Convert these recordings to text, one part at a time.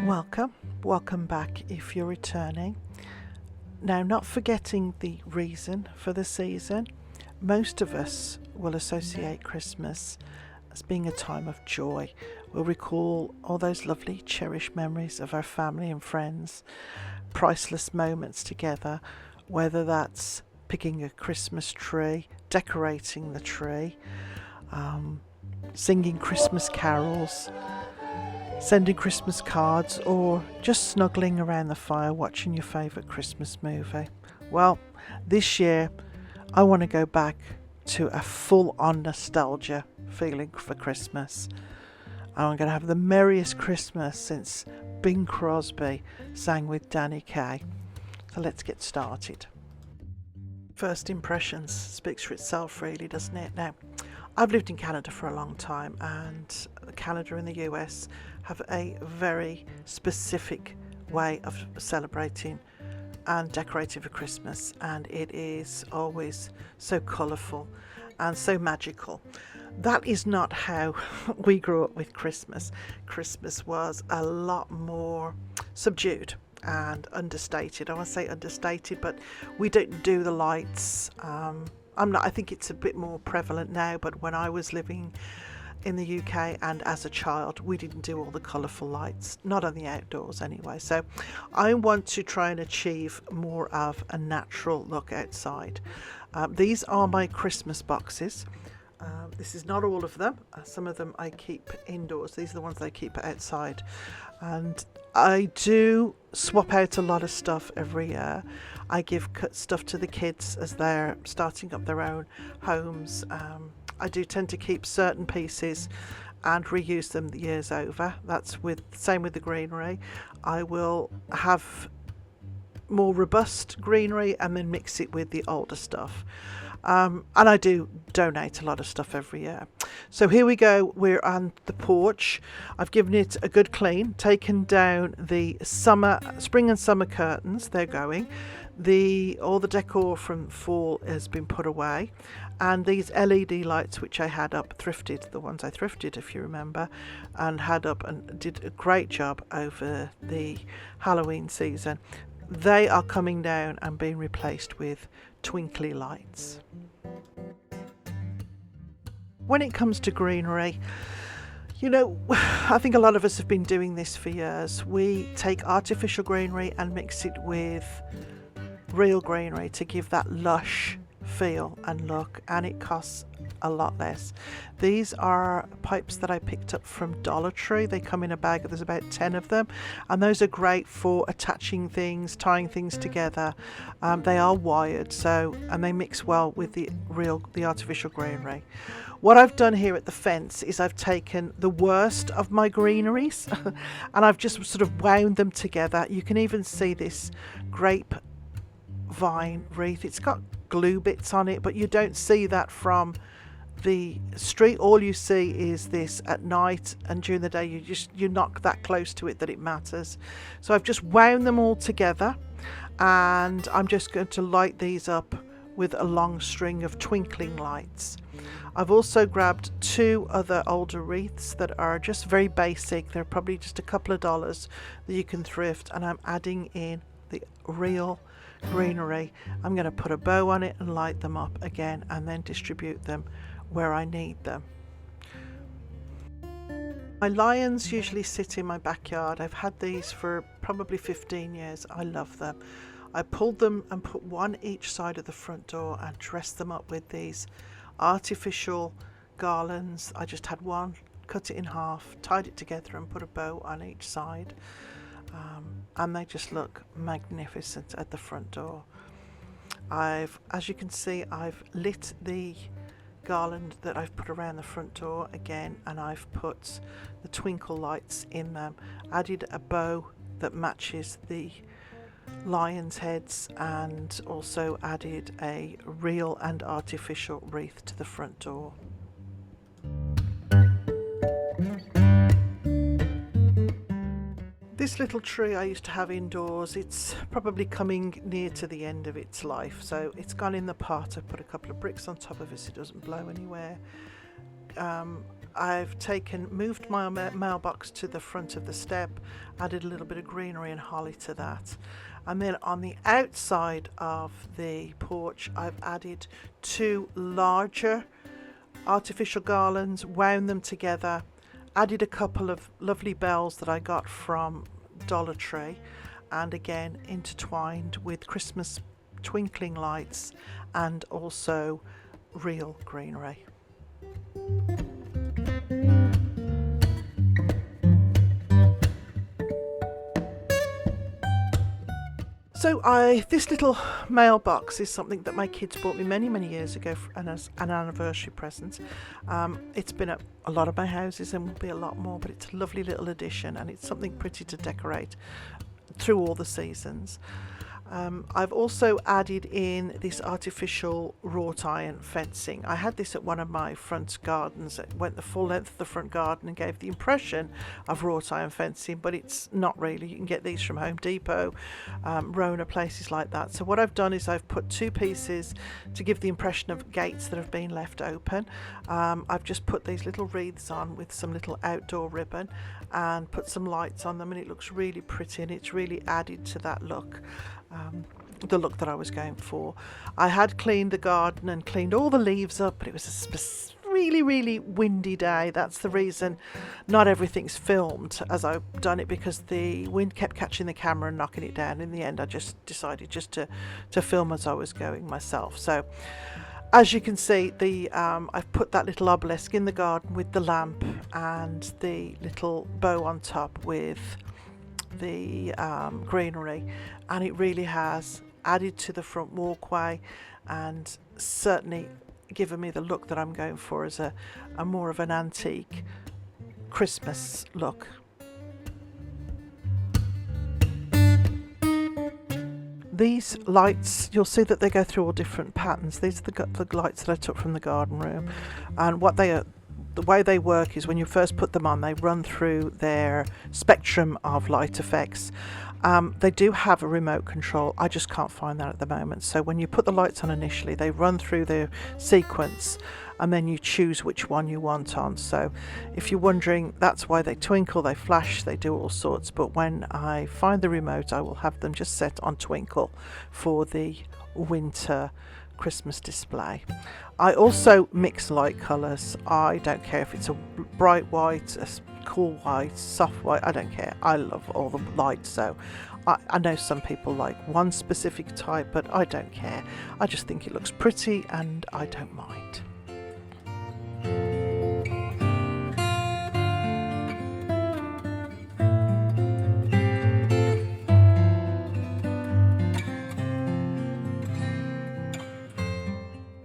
Welcome back if you're returning. Now, not forgetting the reason for the season, most of us will associate Christmas as being a time of joy. We'll recall all those lovely, cherished memories of our family and friends, priceless moments together, whether that's picking a Christmas tree, decorating the tree, singing Christmas carols, sending Christmas cards, or just snuggling around the fire watching your favourite Christmas movie. Well, this year I want to go back to a full-on nostalgia feeling for Christmas. I'm going to have the merriest Christmas since Bing Crosby sang with Danny Kaye. So let's get started. First impressions speaks for itself, really, doesn't it? Now, I've lived in Canada for a long time, and Canada and the US have a very specific way of celebrating and decorating for Christmas, and it is always so colourful and so magical. That is not how we grew up with Christmas. Christmas was a lot more subdued and understated. I want to say understated, but we don't do the lights. I think it's a bit more prevalent now, but when I was living in the UK and as a child, we didn't do all the colourful lights, not on the outdoors anyway. So I want to try and achieve more of a natural look outside. These are my Christmas boxes. This is not all of them. Some of them I keep indoors. These are the ones I keep outside. And I do swap out a lot of stuff every year. I give stuff to the kids as they're starting up their own homes. I do tend to keep certain pieces and reuse them the years over. That's same with the greenery. I will have more robust greenery and then mix it with the older stuff. And I do donate a lot of stuff every year. So here we go, we're on the porch. I've given it a good clean, taken down the spring and summer curtains, they're going. All the decor from fall has been put away, and these LED lights which I had up, the ones I thrifted if you remember, and had up and did a great job over the Halloween season. They are coming down and being replaced with twinkly lights. When it comes to greenery, I think a lot of us have been doing this for years. We take artificial greenery and mix it with real greenery to give that lush feel and look, and it costs a lot less. These are pipes that I picked up from Dollar Tree. They come in a bag, there's about 10 of them, and those are great for attaching things, tying things together. They are wired, and they mix well with the artificial greenery. What I've done here at the fence is I've taken the worst of my greeneries and I've just sort of wound them together. You can even see this grape vine wreath. It's got glue bits on it, but you don't see that from the street. All you see is this at night, and during the day you're not that close to it that it matters. So I've just wound them all together, and I'm just going to light these up with a long string of twinkling lights. I've also grabbed 2 other older wreaths that are just very basic. They're probably just a couple of dollars that you can thrift, and I'm adding in the real greenery. I'm going to put a bow on it and light them up again, and then distribute them where I need them. My lions usually sit in my backyard. I've had these for probably 15 years. I love them. I pulled them and put one each side of the front door and dressed them up with these artificial garlands. I just had one, cut it in half, tied it together and put a bow on each side. And they just look magnificent at the front door. As you can see, I've lit the garland that I've put around the front door again, and I've put the twinkle lights in them, added a bow that matches the lions' heads, and also added a real and artificial wreath to the front door. This little tree I used to have indoors, it's probably coming near to the end of its life, so it's gone in the pot. I put a couple of bricks on top of it so it doesn't blow anywhere. I've moved my mailbox to the front of the step, added a little bit of greenery and holly to that. And then on the outside of the porch, I've added 2 larger artificial garlands, wound them together, added a couple of lovely bells that I got from Dollar Tree, and again intertwined with Christmas twinkling lights and also real greenery. So this little mailbox is something that my kids bought me many years ago as an anniversary present. It's been at a lot of my houses and will be a lot more, but it's a lovely little addition and it's something pretty to decorate through all the seasons. I've also added in this artificial wrought iron fencing. I had this at one of my front gardens. It went the full length of the front garden and gave the impression of wrought iron fencing, but it's not really. You can get these from Home Depot, Rona, places like that. So what I've done is I've put 2 pieces to give the impression of gates that have been left open. I've just put these little wreaths on with some little outdoor ribbon and put some lights on them, and it looks really pretty and it's really added to that look. The look that I was going for. I had cleaned the garden and cleaned all the leaves up, but it was a really windy day. That's the reason not everything's filmed as I've done it, because the wind kept catching the camera and knocking it down. In the end, I just decided to film as I was going myself. So as you can see, I've put that little obelisk in the garden with the lamp and the little bow on top with the greenery, and it really has added to the front walkway and certainly given me the look that I'm going for as a more of an antique Christmas look. These lights, you'll see that they go through all different patterns. These are the lights that I took from the garden room, and the way they work is when you first put them on, they run through their spectrum of light effects. They do have a remote control. I just can't find that at the moment. So when you put the lights on initially, they run through their sequence and then you choose which one you want on. So if you're wondering, that's why they twinkle, they flash, they do all sorts. But when I find the remote, I will have them just set on twinkle for the winter Christmas display. I also mix light colours. I don't care if it's a bright white, a cool white, soft white, I don't care. I love all the lights, so I know some people like one specific type, but I don't care. I just think it looks pretty and I don't mind.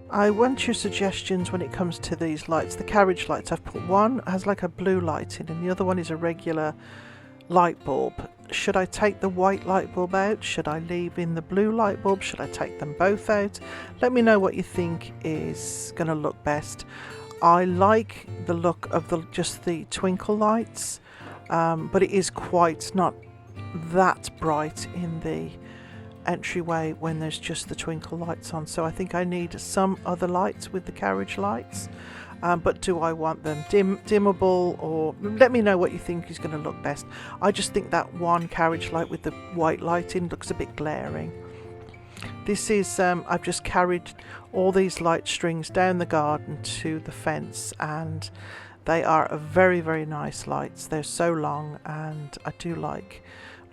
I want your suggestions when it comes to these lights. The carriage lights, I've put one has like a blue light in and the other one is a regular light bulb. Should I take the white light bulb out? Should I leave in the blue light bulb? Should I take them both out? Let me know what you think is going to look best. I like the look of just the twinkle lights, but it is quite not that bright in the entryway when there's just the twinkle lights on, so I think I need some other lights with the carriage lights, but do I want them dimmable, or let me know what you think is going to look best. I just think that one carriage light with the white light in looks a bit glaring. This is I've just carried all these light strings down the garden to the fence, and they are a very nice lights. They're so long, and I do like,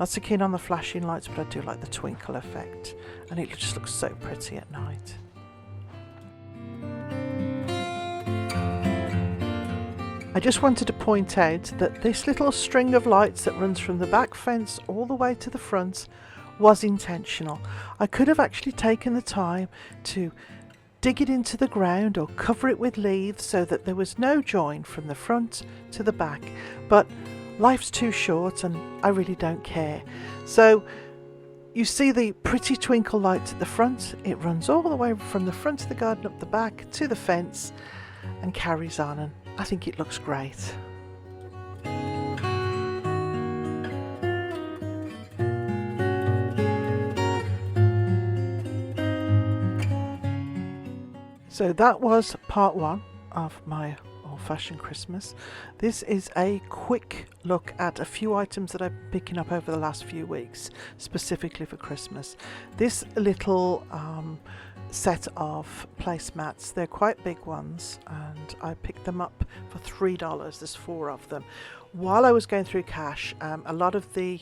not so keen on the flashing lights, but I do like the twinkle effect, and it just looks so pretty at night. I just wanted to point out that this little string of lights that runs from the back fence all the way to the front was intentional. I could have actually taken the time to dig it into the ground or cover it with leaves so that there was no join from the front to the back, but life's too short and I really don't care. So you see the pretty twinkle light at the front. It runs all the way from the front of the garden up the back to the fence and carries on, and I think it looks great. So that was part one of my old-fashioned Christmas. This is a quick look at a few items that I've been picking up over the last few weeks, specifically for Christmas. This little set of placemats, they're quite big ones, and I picked them up for $3. There's 4 of them. While I was going through cash, a lot of the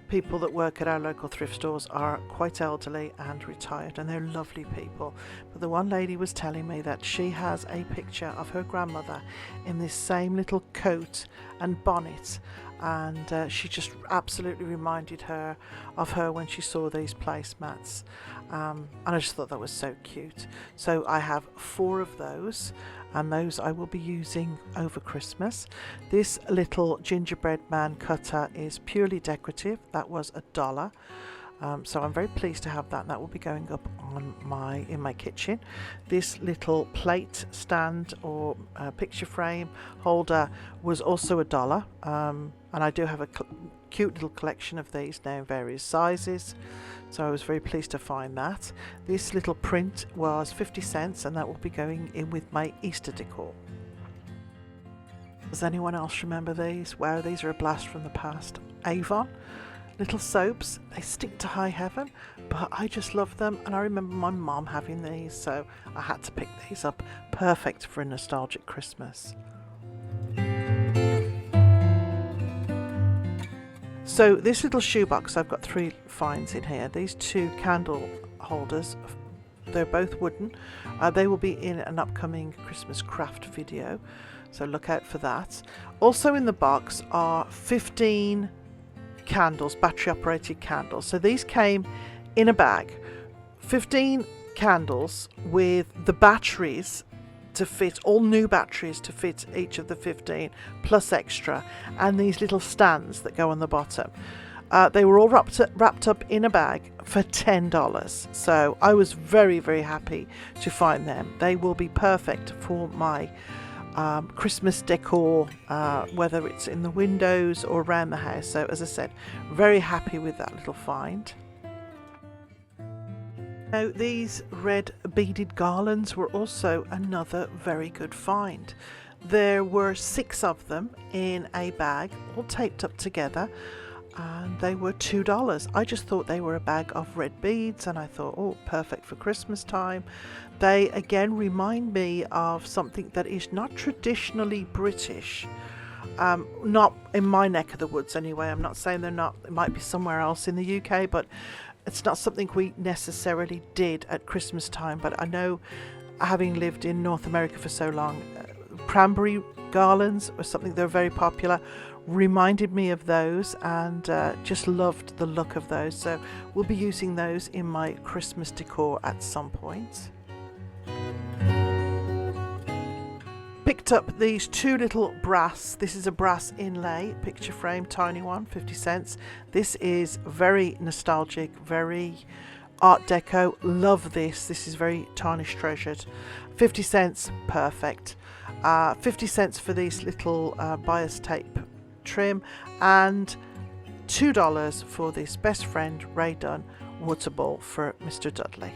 people that work at our local thrift stores are quite elderly and retired, and they're lovely people. But the one lady was telling me that she has a picture of her grandmother in this same little coat and bonnet, and she just absolutely reminded her of her when she saw these placemats, and I just thought that was so cute. So I have 4 of those, and those I will be using over Christmas. This little gingerbread man cutter is purely decorative. That was $1. So I'm very pleased to have that, and that will be going up on in my kitchen. This little plate stand or picture frame holder was also $1, and I do have a cute little collection of these now in various sizes, so I was very pleased to find that. This little print was 50 cents, and that will be going in with my Easter decor. Does anyone else remember these? Wow, these are a blast from the past. Avon little soaps, they stick to high heaven, but I just love them, and I remember my mom having these, so I had to pick these up. Perfect for a nostalgic Christmas. So this little shoebox, I've got 3 finds in here. These 2 candle holders, they're both wooden. They will be in an upcoming Christmas craft video, so look out for that. Also in the box are 15 candles, battery operated candles. So these came in a bag, 15 candles with the batteries to fit, all new batteries to fit each of the 15 plus extra, and these little stands that go on the bottom. They were all wrapped up in a bag for $10, so I was very, very happy to find them. They will be perfect for my Christmas decor, whether it's in the windows or around the house. So as I said, very happy with that little find. Now these red beaded garlands were also another very good find. There were 6 of them in a bag, all taped up together, and they were $2. I just thought they were a bag of red beads, and I thought, oh, perfect for Christmas time. They again remind me of something that is not traditionally British, not in my neck of the woods anyway. I'm not saying they're not, it might be somewhere else in the UK, but it's not something we necessarily did at Christmas time. But I know, having lived in North America for so long, cranberry garlands was something that were very popular. Reminded me of those, and just loved the look of those, so we'll be using those in my Christmas decor at some point. Picked up these 2 little brass, this is a brass inlay picture frame, tiny one, 50 cents. This is very nostalgic, very art deco. Love this. This is very tarnished treasured. 50 cents, perfect. 50 cents for these little bias tape trim, and $2 for this Best Friend Ray Dunn water ball for Mr. Dudley.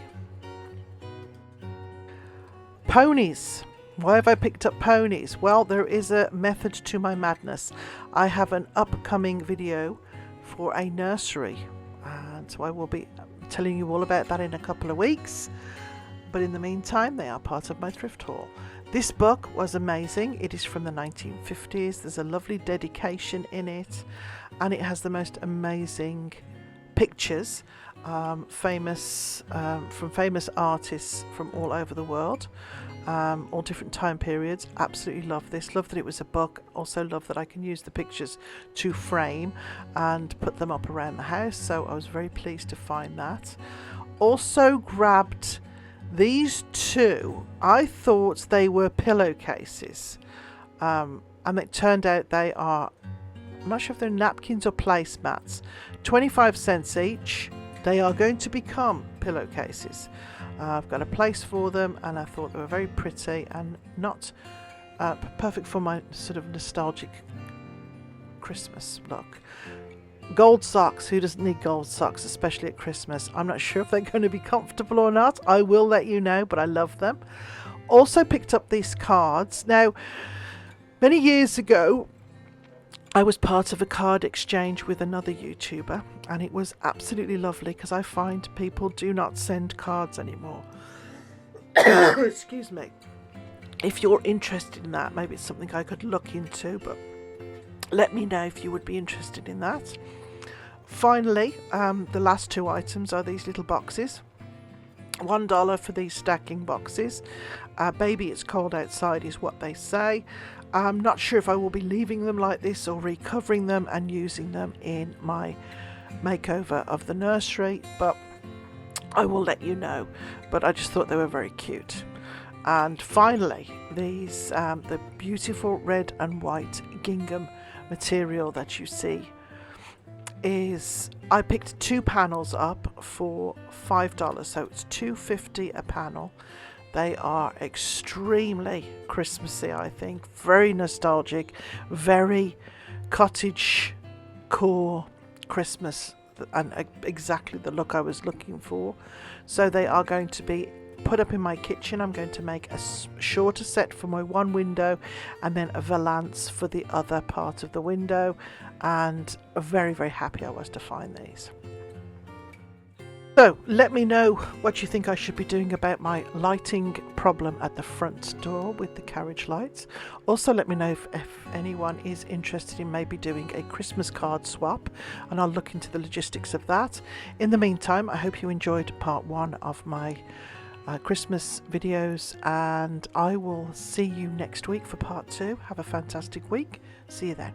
Ponies. Why have I picked up ponies? Well, there is a method to my madness. I have an upcoming video for a nursery, and so I will be telling you all about that in a couple of weeks. But in the meantime, they are part of my thrift haul. This book was amazing. It is from the 1950s. There's a lovely dedication in it, and it has the most amazing pictures, from famous artists from all over the world, all different time periods. Absolutely love this. Love that it was a book. Also love that I can use the pictures to frame and put them up around the house. So I was very pleased to find that. Also grabbed these 2. I thought they were pillowcases, and it turned out they are, I'm not sure if they're napkins or placemats. 25 cents each. They are going to become pillowcases. I've got a place for them, and I thought they were very pretty and not perfect for my sort of nostalgic Christmas look. Gold socks. Who doesn't need gold socks, especially at Christmas? I'm not sure if they're going to be comfortable or not. I will let you know, but I love them. Also picked up these cards. Now, Many years ago, I was part of a card exchange with another YouTuber, and it was absolutely lovely because I find people do not send cards anymore. Excuse me. If you're interested in that, maybe it's something I could look into, but let me know if you would be interested in that. Finally, the last two items are these little boxes. $1 for these stacking boxes. Baby, it's cold outside is what they say. I'm not sure if I will be leaving them like this or recovering them and using them in my makeover of the nursery, but I will let you know. But I just thought they were very cute. And finally, these the beautiful red and white gingham material that you see is, I picked 2 panels up for $5, so it's $2.50 a panel. They are extremely Christmassy, I think, very nostalgic, very cottage core Christmas, and exactly the look I was looking for. So they are going to be put up in my kitchen. I'm going to make a shorter set for my one window and then a valance for the other part of the window, and very, very happy I was to find these. So let me know what you think I should be doing about my lighting problem at the front door with the carriage lights. Also let me know if anyone is interested in maybe doing a Christmas card swap, and I'll look into the logistics of that. In the meantime, I hope you enjoyed part 1 of my Christmas videos, and I will see you next week for part 2. Have a fantastic week. See you then.